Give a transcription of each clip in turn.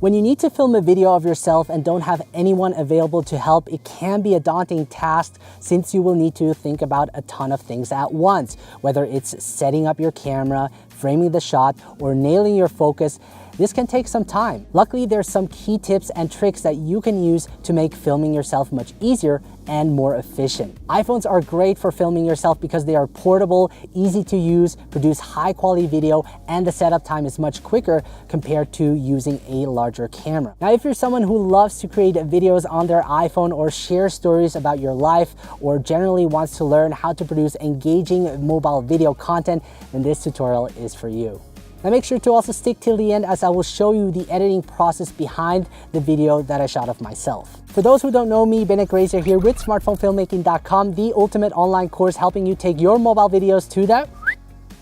When you need to film a video of yourself and don't have anyone available to help, it can be a daunting task since you will need to think about a ton of things at once, whether it's setting up your camera, framing the shot, or nailing your focus. This can take some time. Luckily, there's some key tips and tricks that you can use to make filming yourself much easier and more efficient. iPhones are great for filming yourself because they are portable, easy to use, produce high quality video, and the setup time is much quicker compared to using a larger camera. Now, if you're someone who loves to create videos on their iPhone or share stories about your life, or generally wants to learn how to produce engaging mobile video content, then this tutorial is for you. Now make sure to also stick till the end, as I will show you the editing process behind the video that I shot of myself. For those who don't know me, Bennett Grazer here with smartphonefilmmaking.com, the ultimate online course helping you take your mobile videos to the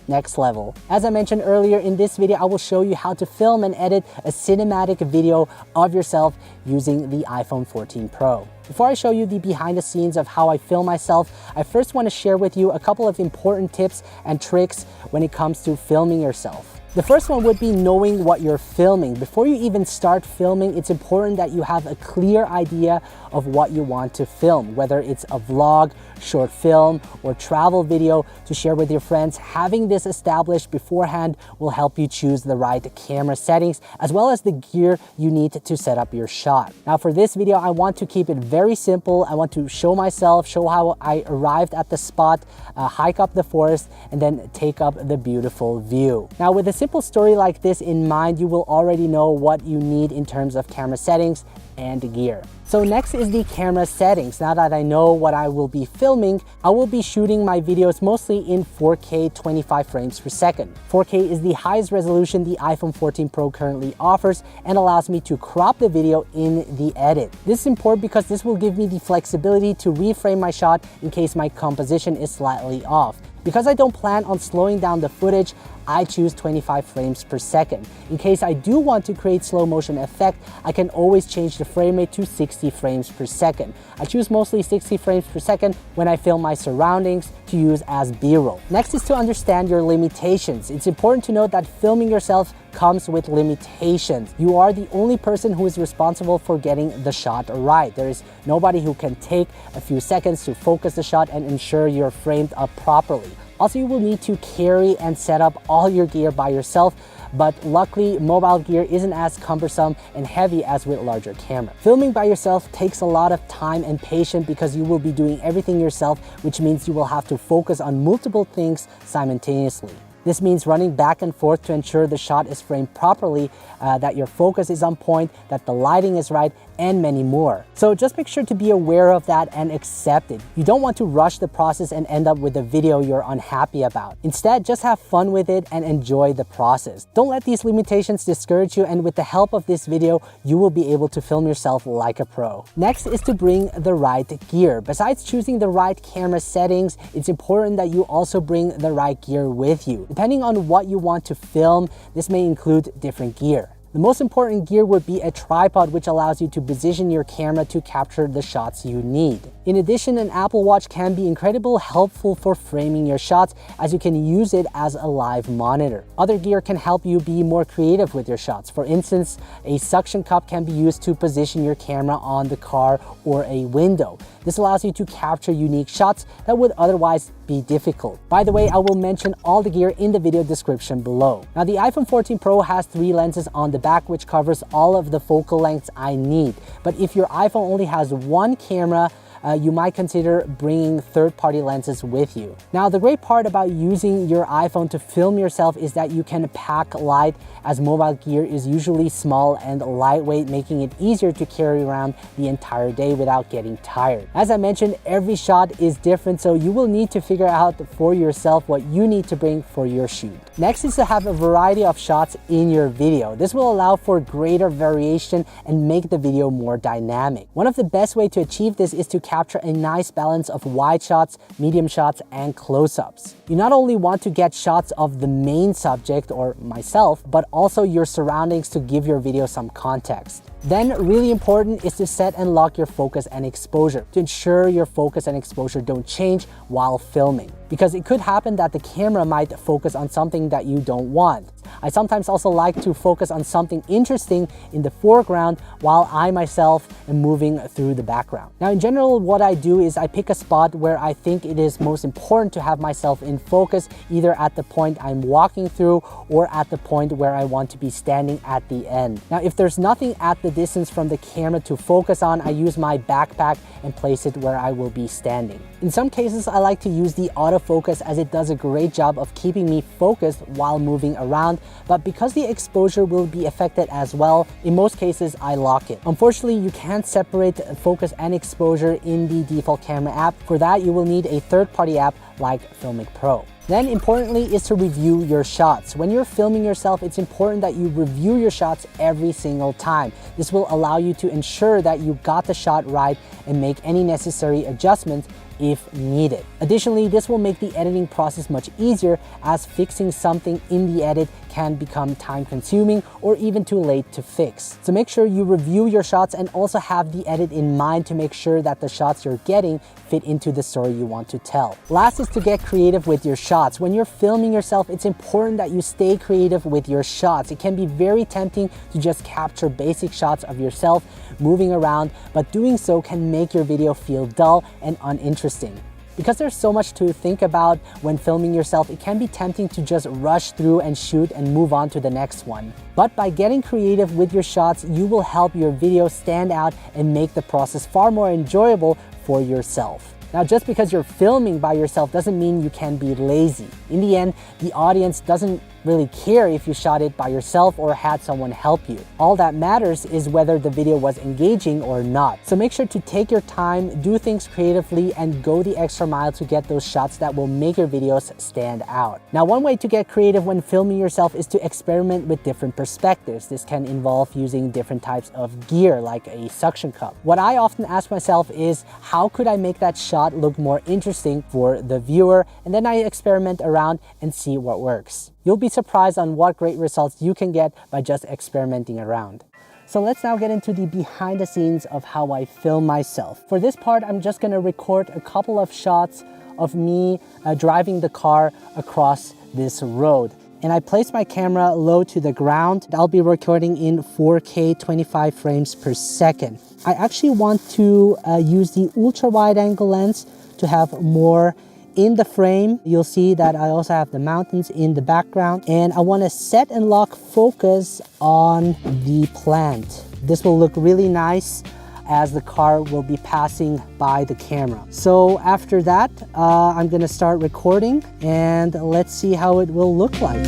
next level. As I mentioned earlier, in this video, I will show you how to film and edit a cinematic video of yourself using the iPhone 14 Pro. Before I show you the behind the scenes of how I film myself, I first want to share with you a couple of important tips and tricks when it comes to filming yourself. The first one would be knowing what you're filming. Before you even start filming, it's important that you have a clear idea of what you want to film, whether it's a vlog, short film, or travel video to share with your friends. Having this established beforehand will help you choose the right camera settings, as well as the gear you need to set up your shot. Now for this video, I want to keep it very simple. I want to show myself, show how I arrived at the spot, hike up the forest, and then take up the beautiful view. Now with a simple story like this in mind, you will already know what you need in terms of camera settings and gear. So next is the camera settings. Now that I know what I will be filming, I will be shooting my videos mostly in 4K 25 frames per second. 4K is the highest resolution the iPhone 14 Pro currently offers and allows me to crop the video in the edit. This is important because this will give me the flexibility to reframe my shot in case my composition is slightly off. Because I don't plan on slowing down the footage, I choose 25 frames per second. In case I do want to create slow motion effect, I can always change the frame rate to 60 frames per second. I choose mostly 60 frames per second when I film my surroundings to use as B-roll. Next is to understand your limitations. It's important to note that filming yourself comes with limitations. You are the only person who is responsible for getting the shot right. There is nobody who can take a few seconds to focus the shot and ensure you're framed up properly. Also, you will need to carry and set up all your gear by yourself, but luckily mobile gear isn't as cumbersome and heavy as with larger camera. Filming by yourself takes a lot of time and patience because you will be doing everything yourself, which means you will have to focus on multiple things simultaneously. This means running back and forth to ensure the shot is framed properly, that your focus is on point, that the lighting is right, and many more. So just make sure to be aware of that and accept it. You don't want to rush the process and end up with a video you're unhappy about. Instead, just have fun with it and enjoy the process. Don't let these limitations discourage you, and with the help of this video, you will be able to film yourself like a pro. Next is to bring the right gear. Besides choosing the right camera settings, it's important that you also bring the right gear with you. Depending on what you want to film, this may include different gear. The most important gear would be a tripod, which allows you to position your camera to capture the shots you need. In addition, an Apple Watch can be incredibly helpful for framing your shots, as you can use it as a live monitor. Other gear can help you be more creative with your shots. For instance, a suction cup can be used to position your camera on the car or a window. This allows you to capture unique shots that would otherwise be difficult. By the way, I will mention all the gear in the video description below. Now, the iPhone 14 Pro has 3 lenses on the back, which covers all of the focal lengths I need. But if your iPhone only has one camera, you might consider bringing third-party lenses with you. Now, the great part about using your iPhone to film yourself is that you can pack light, as mobile gear is usually small and lightweight, making it easier to carry around the entire day without getting tired. As I mentioned, every shot is different, so you will need to figure out for yourself what you need to bring for your shoot. Next is to have a variety of shots in your video. This will allow for greater variation and make the video more dynamic. One of the best ways to achieve this is to capture a nice balance of wide shots, medium shots, and close-ups. You not only want to get shots of the main subject, or myself, but also your surroundings to give your video some context. Then, really important is to set and lock your focus and exposure to ensure your focus and exposure don't change while filming, because it could happen that the camera might focus on something that you don't want. I sometimes also like to focus on something interesting in the foreground while I myself am moving through the background. Now, in general, what I do is I pick a spot where I think it is most important to have myself in focus, either at the point I'm walking through or at the point where I want to be standing at the end. Now, if there's nothing at the distance from the camera to focus on, I use my backpack and place it where I will be standing. In some cases, I like to use the autofocus as it does a great job of keeping me focused while moving around, but because the exposure will be affected as well, in most cases I lock it. Unfortunately, you can't separate focus and exposure in the default camera app. For that, you will need a third-party app like Filmic Pro. Then importantly is to review your shots. When you're filming yourself, it's important that you review your shots every single time. This will allow you to ensure that you got the shot right and make any necessary adjustments if needed. Additionally, this will make the editing process much easier, as fixing something in the edit can become time consuming or even too late to fix. So make sure you review your shots and also have the edit in mind to make sure that the shots you're getting fit into the story you want to tell. Last is to get creative with your shots. When you're filming yourself, it's important that you stay creative with your shots. It can be very tempting to just capture basic shots of yourself moving around, but doing so can make your video feel dull and uninteresting. Because there's so much to think about when filming yourself, it can be tempting to just rush through and shoot and move on to the next one. But by getting creative with your shots, you will help your video stand out and make the process far more enjoyable for yourself. Now, just because you're filming by yourself doesn't mean you can be lazy. In the end, the audience doesn't really care if you shot it by yourself or had someone help you. All that matters is whether the video was engaging or not. So make sure to take your time, do things creatively, and go the extra mile to get those shots that will make your videos stand out. Now, one way to get creative when filming yourself is to experiment with different perspectives. This can involve using different types of gear, like a suction cup. What I often ask myself is, how could I make that shot look more interesting for the viewer? And then I experiment around and see what works. You'll be surprised on what great results you can get by just experimenting around. So let's now get into the behind the scenes of how I film myself. For this part, I'm just gonna record a couple of shots of me driving the car across this road. And I place my camera low to the ground. I'll be recording in 4K 25 frames per second. I actually want to use the ultra wide angle lens to have more in the frame. You'll see that I also have the mountains in the background, and I want to set and lock focus on the plant. This will look really nice as the car will be passing by the camera. So after that, I'm gonna start recording and let's see how it will look like.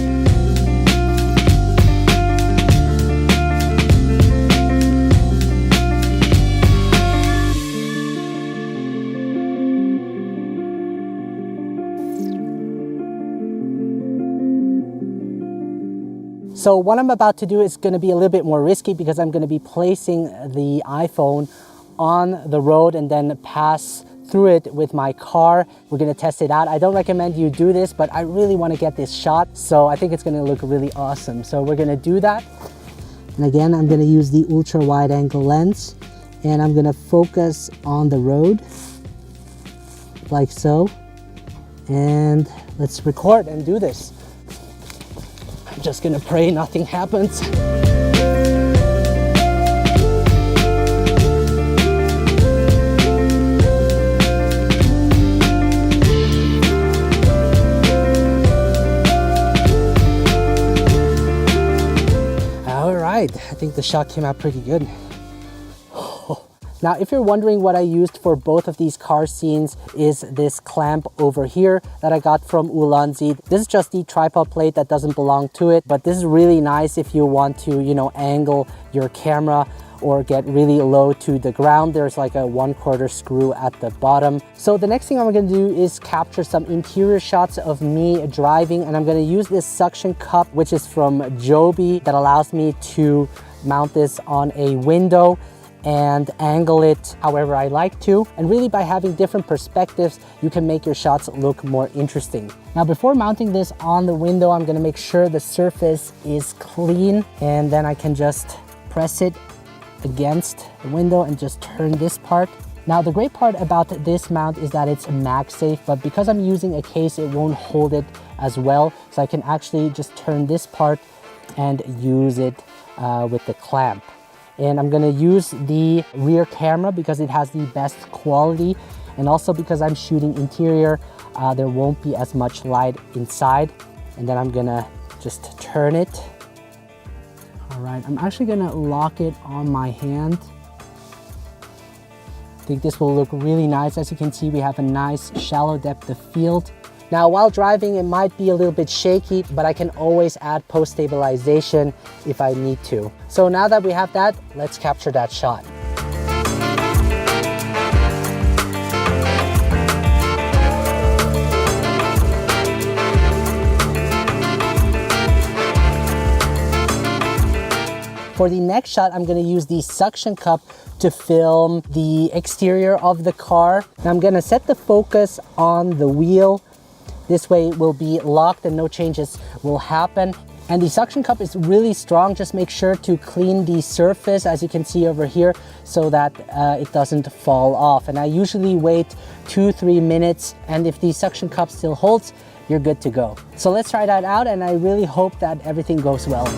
So what I'm about to do is going to be a little bit more risky because I'm going to be placing the iPhone on the road and then pass through it with my car. We're going to test it out. I don't recommend you do this, but I really want to get this shot. So I think it's going to look really awesome. So we're going to do that. And again, I'm going to use the ultra wide angle lens and I'm going to focus on the road like so. And let's record and do this. I'm just gonna pray nothing happens. All right, I think the shot came out pretty good. Now, if you're wondering what I used for both of these car scenes is this clamp over here that I got from Ulanzi. This is just the tripod plate that doesn't belong to it, but this is really nice if you want to, angle your camera or get really low to the ground. There's like a 1/4 screw at the bottom. So the next thing I'm gonna do is capture some interior shots of me driving, and I'm gonna use this suction cup, which is from Joby, that allows me to mount this on a window and angle it however I like to. And really, by having different perspectives, you can make your shots look more interesting. Now, before mounting this on the window, I'm gonna make sure the surface is clean, and then I can just press it against the window and just turn this part. Now, the great part about this mount is that it's MagSafe, but because I'm using a case, it won't hold it as well. So I can actually just turn this part and use it with the clamp. And I'm gonna use the rear camera because it has the best quality, and also because I'm shooting interior, there won't be as much light inside. And then I'm gonna just turn it. All right, I'm actually gonna lock it on my hand. I think this will look really nice. As you can see, we have a nice shallow depth of field. Now, while driving, it might be a little bit shaky, but I can always add post stabilization if I need to. So now that we have that, let's capture that shot. For the next shot, I'm gonna use the suction cup to film the exterior of the car. And I'm gonna set the focus on the wheel. This way it will be locked and no changes will happen. And the suction cup is really strong. Just make sure to clean the surface, as you can see over here, so that it doesn't fall off. And I usually wait 2-3 minutes. And if the suction cup still holds, you're good to go. So let's try that out. And I really hope that everything goes well.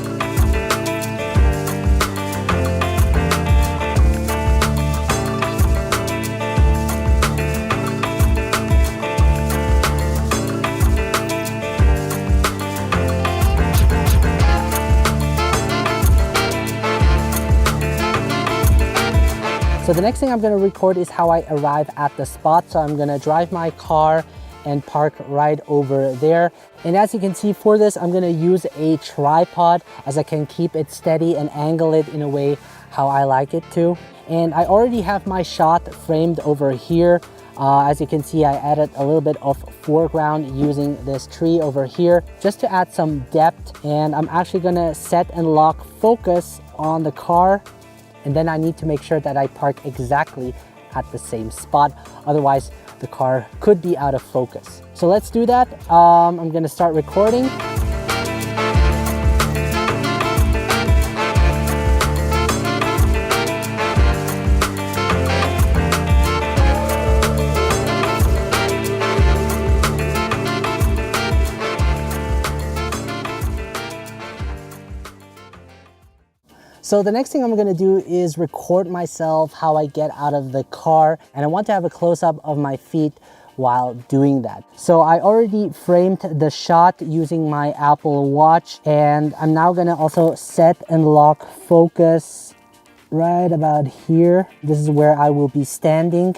So the next thing I'm gonna record is how I arrive at the spot. So I'm gonna drive my car and park right over there. And as you can see, for this, I'm gonna use a tripod, as I can keep it steady and angle it in a way how I like it to. And I already have my shot framed over here. As you can see, I added a little bit of foreground using this tree over here, just to add some depth. And I'm actually gonna set and lock focus on the car. And then I need to make sure that I park exactly at the same spot. Otherwise, the car could be out of focus. So let's do that. I'm gonna start recording. So the next thing I'm gonna do is record myself how I get out of the car, and I want to have a close-up of my feet while doing that. So I already framed the shot using my Apple Watch, and I'm now gonna also set and lock focus right about here. This is where I will be standing.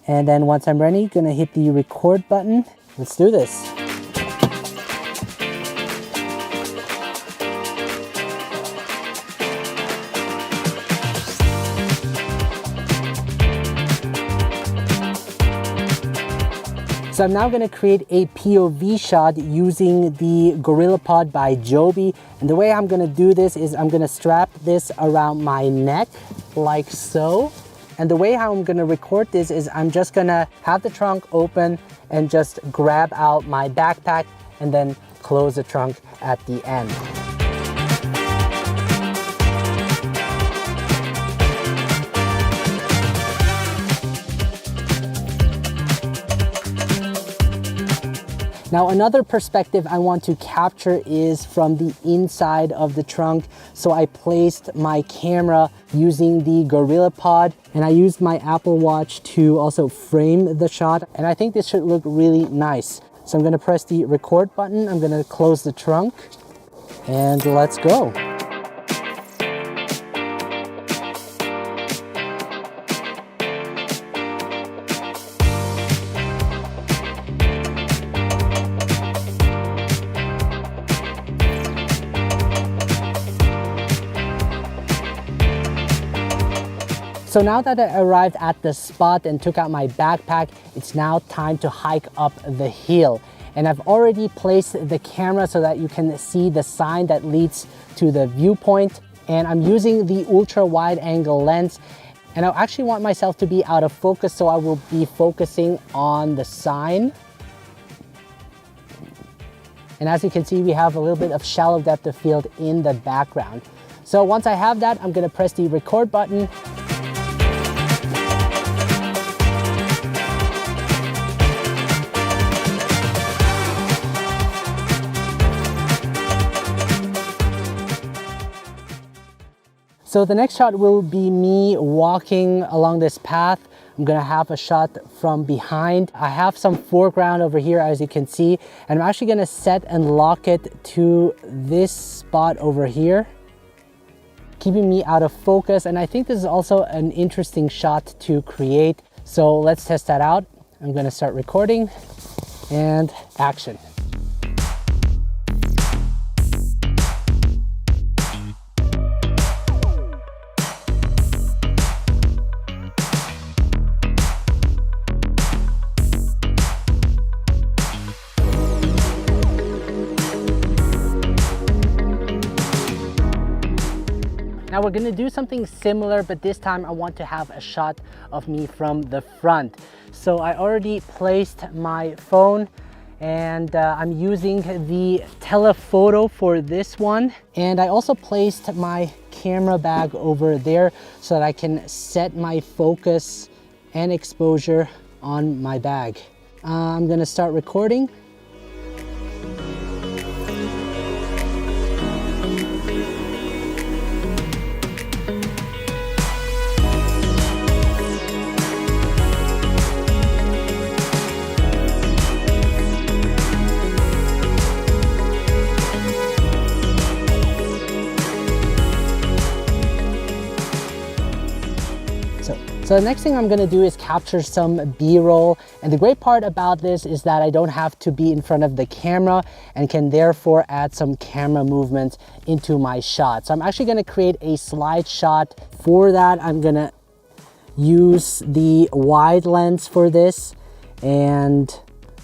And then once I'm ready, gonna hit the record button. Let's do this. So I'm now gonna create a POV shot using the GorillaPod by Joby. And the way I'm gonna do this is I'm gonna strap this around my neck like so. And the way how I'm gonna record this is I'm just gonna have the trunk open and just grab out my backpack and then close the trunk at the end. Now another perspective I want to capture is from the inside of the trunk. So I placed my camera using the GorillaPod, and I used my Apple Watch to also frame the shot. And I think this should look really nice. So I'm gonna press the record button. I'm gonna close the trunk and let's go. So now that I arrived at the spot and took out my backpack, it's now time to hike up the hill. And I've already placed the camera so that you can see the sign that leads to the viewpoint. And I'm using the ultra wide angle lens. And I actually want myself to be out of focus, so I will be focusing on the sign. And as you can see, we have a little bit of shallow depth of field in the background. So once I have that, I'm gonna press the record button. So the next shot will be me walking along this path. I'm gonna have a shot from behind. I have some foreground over here, as you can see, and I'm actually gonna set and lock it to this spot over here, keeping me out of focus. And I think this is also an interesting shot to create. So let's test that out. I'm gonna start recording and action. Now we're gonna do something similar, but this time I want to have a shot of me from the front. So I already placed my phone and I'm using the telephoto for this one. And I also placed my camera bag over there so that I can set my focus and exposure on my bag. I'm gonna start recording. So the next thing I'm gonna do is capture some B-roll. And the great part about this is that I don't have to be in front of the camera and can therefore add some camera movement into my shot. So I'm actually gonna create a slide shot. For that, I'm gonna use the wide lens for this, and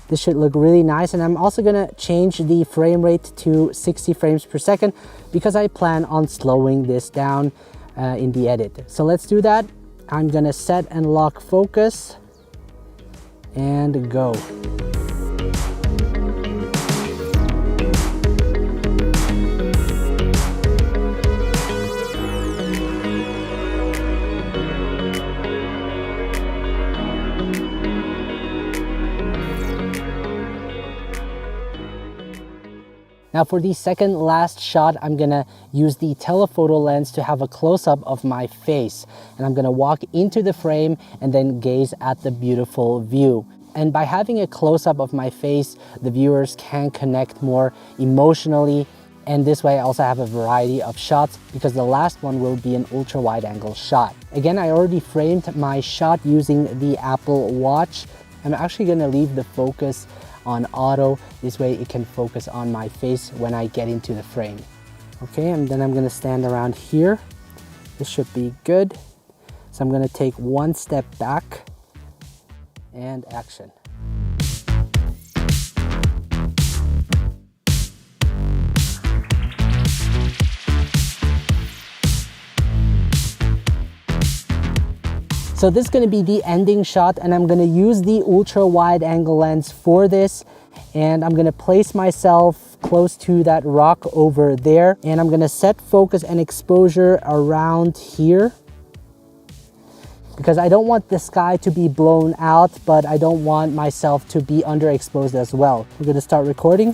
this should look really nice. And I'm also gonna change the frame rate to 60 frames per second because I plan on slowing this down in the edit. So let's do that. I'm gonna set and lock focus and go. Now for the second last shot, I'm gonna use the telephoto lens to have a close-up of my face. And I'm gonna walk into the frame and then gaze at the beautiful view. And by having a close-up of my face, the viewers can connect more emotionally. And this way I also have a variety of shots because the last one will be an ultra wide angle shot. Again, I already framed my shot using the Apple Watch. I'm actually gonna leave the focus on auto. This way it can focus on my face when I get into the frame. Okay, and then I'm gonna stand around here. This should be good. So I'm gonna take one step back and action. So this is gonna be the ending shot, and I'm gonna use the ultra wide angle lens for this. And I'm gonna place myself close to that rock over there. And I'm gonna set focus and exposure around here because I don't want the sky to be blown out, but I don't want myself to be underexposed as well. We're gonna start recording.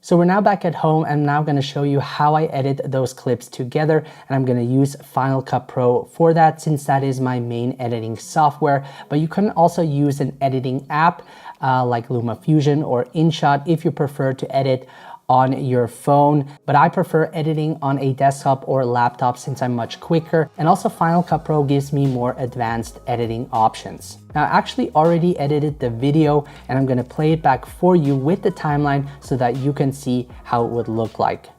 So we're now back at home, and I'm now gonna show you how I edit those clips together. And I'm gonna use Final Cut Pro for that, since that is my main editing software. But you can also use an editing app like LumaFusion or InShot if you prefer to edit on your phone, but I prefer editing on a desktop or laptop since I'm much quicker. And also Final Cut Pro gives me more advanced editing options. Now I actually already edited the video, and I'm gonna play it back for you with the timeline so that you can see how it would look like.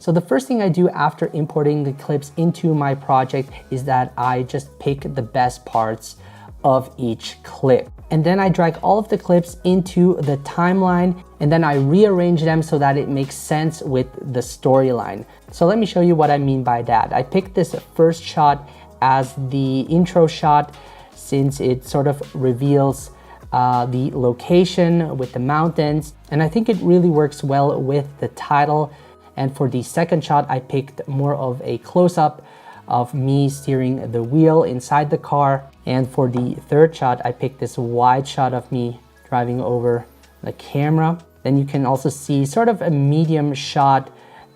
So the first thing I do after importing the clips into my project is that I just pick the best parts of each clip. And then I drag all of the clips into the timeline, and then I rearrange them so that it makes sense with the storyline. So let me show you what I mean by that. I picked this first shot as the intro shot since it sort of reveals the location with the mountains, and I think it really works well with the title. And for the second shot, I picked more of a close-up of me steering the wheel inside the car. And for the third shot, I picked this wide shot of me driving over the camera. Then you can also see sort of a medium shot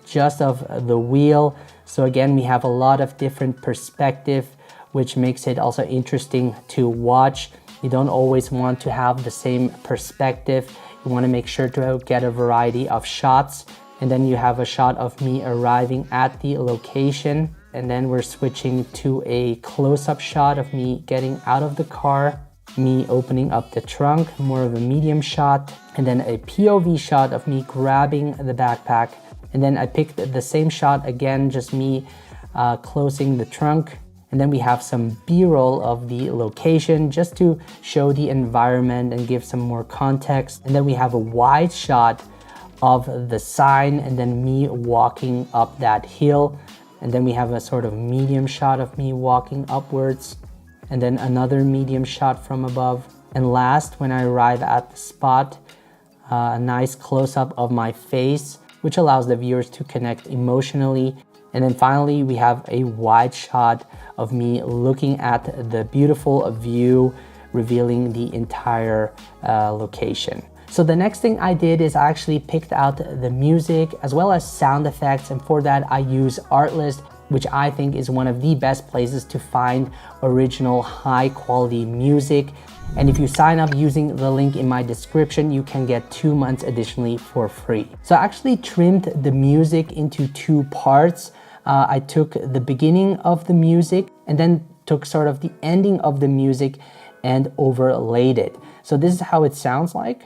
just of the wheel. So again, we have a lot of different perspective, which makes it also interesting to watch. You don't always want to have the same perspective. You want to make sure to get a variety of shots. And then you have a shot of me arriving at the location. And then we're switching to a close-up shot of me getting out of the car, me opening up the trunk, more of a medium shot, and then a POV shot of me grabbing the backpack. And then I picked the same shot again, just me closing the trunk. And then we have some B-roll of the location just to show the environment and give some more context. And then we have a wide shot of the sign and then me walking up that hill. And then we have a sort of medium shot of me walking upwards, and then another medium shot from above. And last, when I arrive at the spot, a nice close-up of my face, which allows the viewers to connect emotionally. And then finally, we have a wide shot of me looking at the beautiful view, revealing the entire location. So the next thing I did is I actually picked out the music as well as sound effects, and for that I use Artlist, which I think is one of the best places to find original high quality music. And if you sign up using the link in my description, you can get 2 months additionally for free. So I actually trimmed the music into 2 parts. I took the beginning of the music and then took sort of the ending of the music and overlaid it. So this is how it sounds like.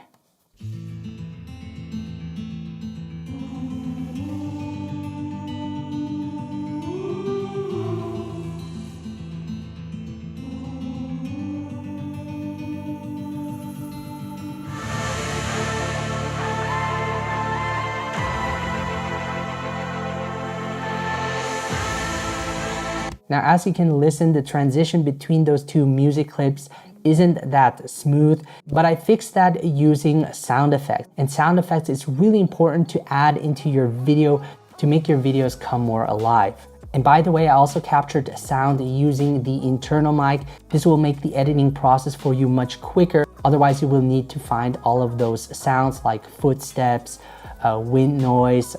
Now, as you can listen, the transition between those 2 music clips isn't that smooth, but I fixed that using sound effects. And sound effects is really important to add into your video to make your videos come more alive. And by the way, I also captured sound using the internal mic. This will make the editing process for you much quicker. Otherwise, you will need to find all of those sounds like footsteps, wind noise,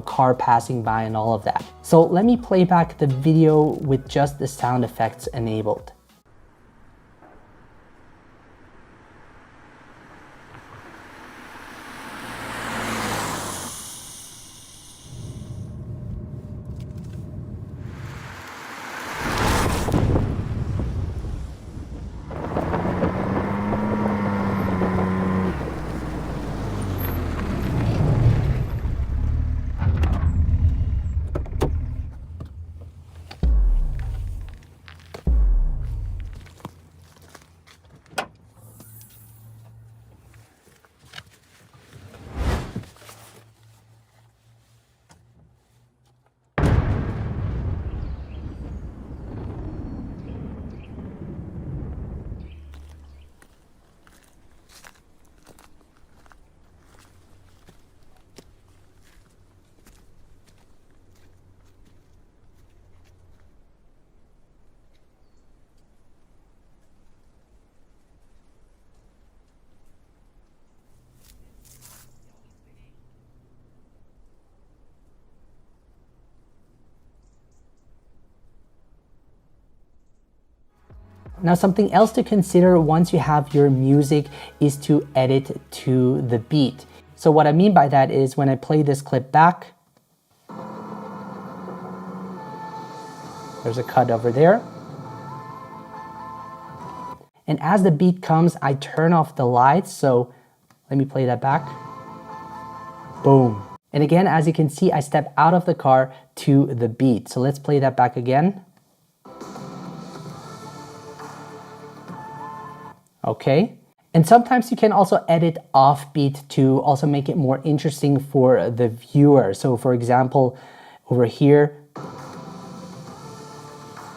car passing by and all of that. So let me play back the video with just the sound effects enabled. Now, something else to consider once you have your music is to edit to the beat. So what I mean by that is when I play this clip back, there's a cut over there. And as the beat comes, I turn off the lights. So let me play that back. Boom. And again, as you can see, I step out of the car to the beat. So let's play that back again. Okay. And sometimes you can also edit offbeat to also make it more interesting for the viewer. So for example, over here,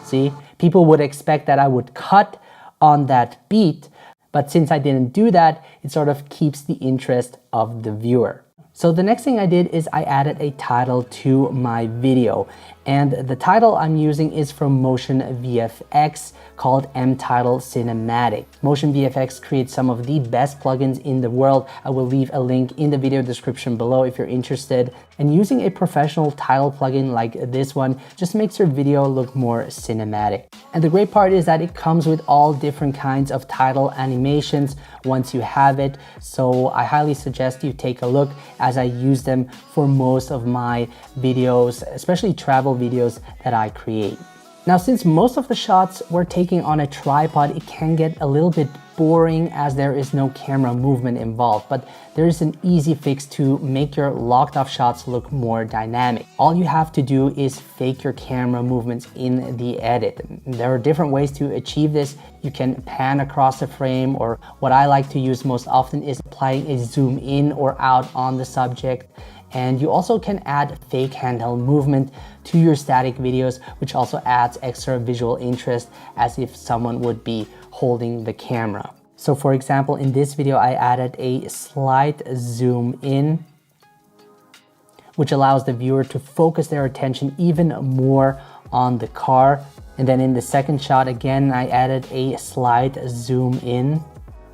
see, people would expect that I would cut on that beat, but since I didn't do that, it sort of keeps the interest of the viewer. So the next thing I did is I added a title to my video, and the title I'm using is from Motion VFX called M-Title Cinematic. Motion VFX creates some of the best plugins in the world. I will leave a link in the video description below if you're interested. And using a professional title plugin like this one just makes your video look more cinematic. And the great part is that it comes with all different kinds of title animations once you have it. So I highly suggest you take a look, as I use them for most of my videos, especially travel videos that I create. Now, since most of the shots we're taking on a tripod, it can get a little bit boring as there is no camera movement involved, but there is an easy fix to make your locked off shots look more dynamic. All you have to do is fake your camera movements in the edit. There are different ways to achieve this. You can pan across the frame, or what I like to use most often is applying a zoom in or out on the subject. And you also can add fake handheld movement to your static videos, which also adds extra visual interest as if someone would be holding the camera. So for example, in this video, I added a slight zoom in, which allows the viewer to focus their attention even more on the car. And then in the second shot, again, I added a slight zoom in.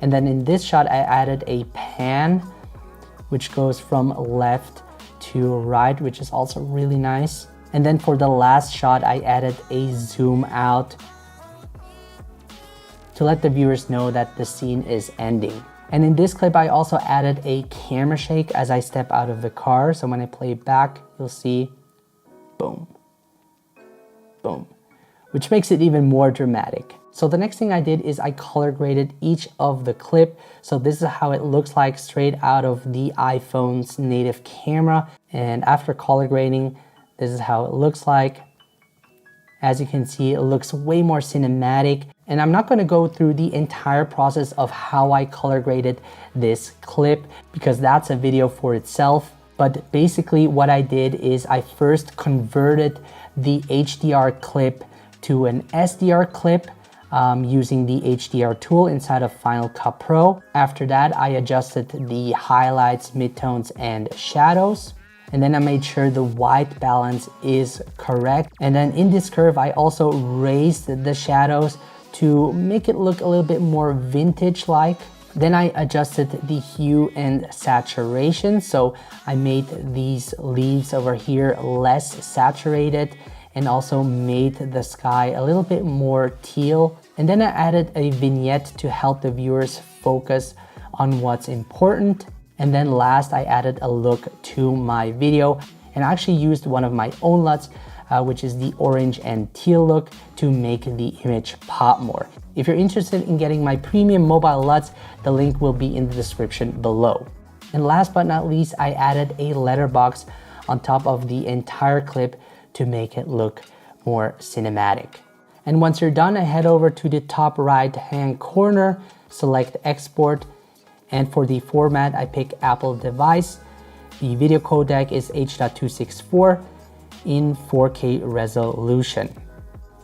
And then in this shot, I added a pan, which goes from left to right, which is also really nice. And then for the last shot, I added a zoom out to let the viewers know that the scene is ending. And in this clip, I also added a camera shake as I step out of the car. So when I play it back, you'll see boom, boom, which makes it even more dramatic. So the next thing I did is I color graded each of the clip. So this is how it looks like straight out of the iPhone's native camera. And after color grading, this is how it looks like. As you can see, it looks way more cinematic. And I'm not going to go through the entire process of how I color graded this clip because that's a video for itself. But basically what I did is I first converted the HDR clip to an SDR clip using the HDR tool inside of Final Cut Pro. After that, I adjusted the highlights, midtones, and shadows. And then I made sure the white balance is correct. And then in this curve, I also raised the shadows to make it look a little bit more vintage-like. Then I adjusted the hue and saturation. So I made these leaves over here less saturated and also made the sky a little bit more teal. And then I added a vignette to help the viewers focus on what's important. And then last, I added a look to my video and I actually used one of my own LUTs, which is the orange and teal look, to make the image pop more. If you're interested in getting my premium mobile LUTs, the link will be in the description below. And last but not least, I added a letterbox on top of the entire clip to make it look more cinematic. And once you're done, I head over to the top right hand corner, select export, and for the format, I pick Apple device. The video codec is H.264 in 4K resolution.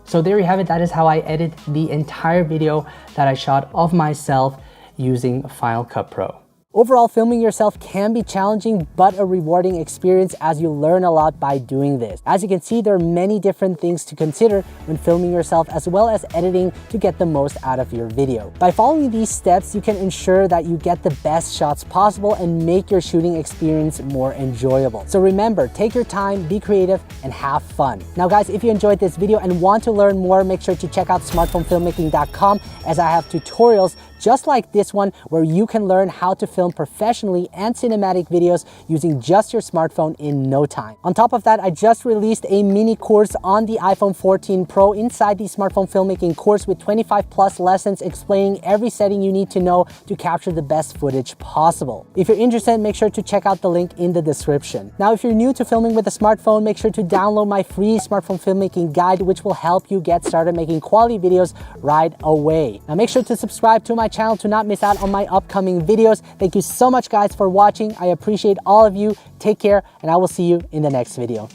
So there you have it. That is how I edit the entire video that I shot of myself using Final Cut Pro. Overall, filming yourself can be challenging, but a rewarding experience as you learn a lot by doing this. As you can see, there are many different things to consider when filming yourself, as well as editing to get the most out of your video. By following these steps, you can ensure that you get the best shots possible and make your shooting experience more enjoyable. So remember, take your time, be creative, and have fun. Now guys, if you enjoyed this video and want to learn more, make sure to check out smartphonefilmmaking.com as I have tutorials just like this one, where you can learn how to film professionally and cinematic videos using just your smartphone in no time. On top of that, I just released a mini course on the iPhone 14 Pro inside the smartphone filmmaking course with 25 plus lessons explaining every setting you need to know to capture the best footage possible. If you're interested, make sure to check out the link in the description. Now, if you're new to filming with a smartphone, make sure to download my free smartphone filmmaking guide, which will help you get started making quality videos right away. Now, make sure to subscribe to my channel to not miss out on my upcoming videos. Thank you so much, guys, for watching. I appreciate all of you. Take care, and I will see you in the next video.